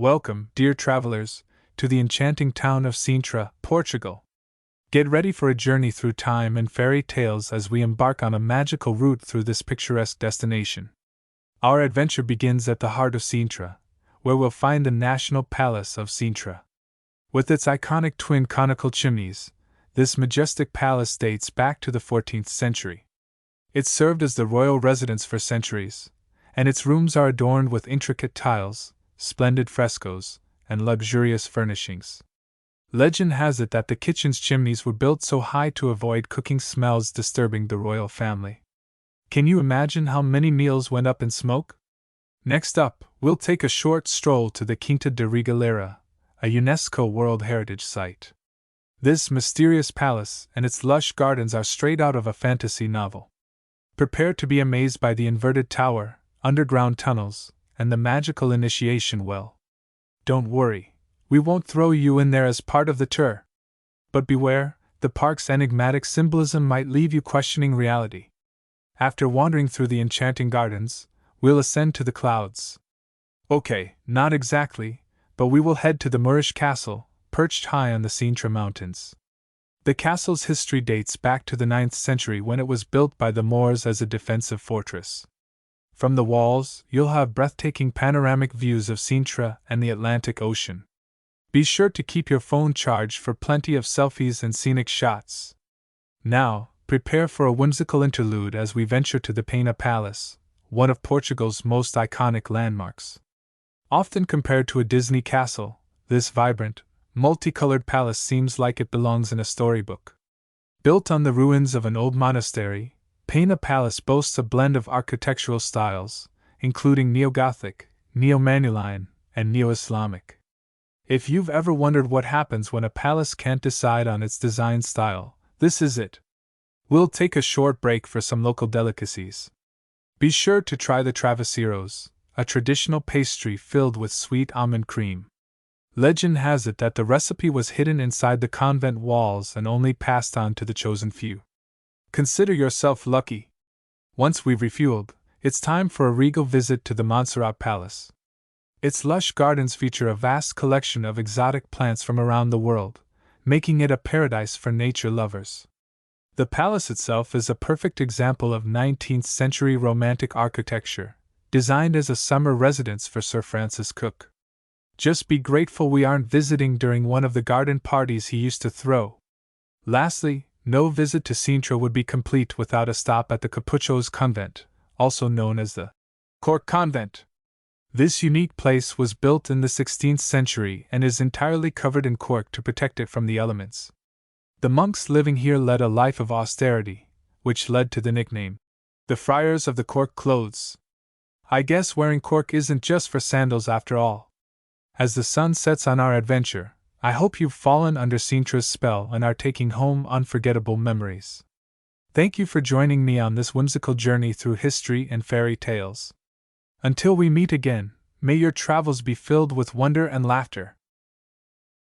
Welcome, dear travelers, to the enchanting town of Sintra, Portugal. Get ready for a journey through time and fairy tales as we embark on a magical route through this picturesque destination. Our adventure begins at the heart of Sintra, where we'll find the National Palace of Sintra. With its iconic twin conical chimneys, this majestic palace dates back to the 14th century. It served as the royal residence for centuries, and its rooms are adorned with intricate tiles, splendid frescoes, and luxurious furnishings. Legend has it that the kitchen's chimneys were built so high to avoid cooking smells disturbing the royal family. Can you imagine how many meals went up in smoke? Next up, we'll take a short stroll to the Quinta de Regalera, a UNESCO World Heritage Site. This mysterious palace and its lush gardens are straight out of a fantasy novel. Prepare to be amazed by the inverted tower, underground tunnels, and the magical initiation well. Don't worry, we won't throw you in there as part of the tour. But beware, the park's enigmatic symbolism might leave you questioning reality. After wandering through the enchanting gardens, we'll ascend to the clouds. Okay, not exactly, but we will head to the Moorish castle, perched high on the Sintra Mountains. The castle's history dates back to the 9th century when it was built by the Moors as a defensive fortress. From the walls, you'll have breathtaking panoramic views of Sintra and the Atlantic Ocean. Be sure to keep your phone charged for plenty of selfies and scenic shots. Now, prepare for a whimsical interlude as we venture to the Pena Palace, one of Portugal's most iconic landmarks. Often compared to a Disney castle, this vibrant, multicolored palace seems like it belongs in a storybook. Built on the ruins of an old monastery, Pena Palace boasts a blend of architectural styles, including Neo-Gothic, Neo-Manueline, and Neo-Islamic. If you've ever wondered what happens when a palace can't decide on its design style, this is it. We'll take a short break for some local delicacies. Be sure to try the travesseiros, a traditional pastry filled with sweet almond cream. Legend has it that the recipe was hidden inside the convent walls and only passed on to the chosen few. Consider yourself lucky. Once we've refueled, it's time for a regal visit to the Montserrat Palace. Its lush gardens feature a vast collection of exotic plants from around the world, making it a paradise for nature lovers. The palace itself is a perfect example of 19th century romantic architecture, designed as a summer residence for Sir Francis Cook. Just be grateful we aren't visiting during one of the garden parties he used to throw. Lastly, no visit to Sintra would be complete without a stop at the Capuchos Convent, also known as the Cork Convent. This unique place was built in the 16th century and is entirely covered in cork to protect it from the elements. The monks living here led a life of austerity, which led to the nickname, the Friars of the Cork Clothes. I guess wearing cork isn't just for sandals after all. As the sun sets on our adventure, I hope you've fallen under Sintra's spell and are taking home unforgettable memories. Thank you for joining me on this whimsical journey through history and fairy tales. Until we meet again, may your travels be filled with wonder and laughter.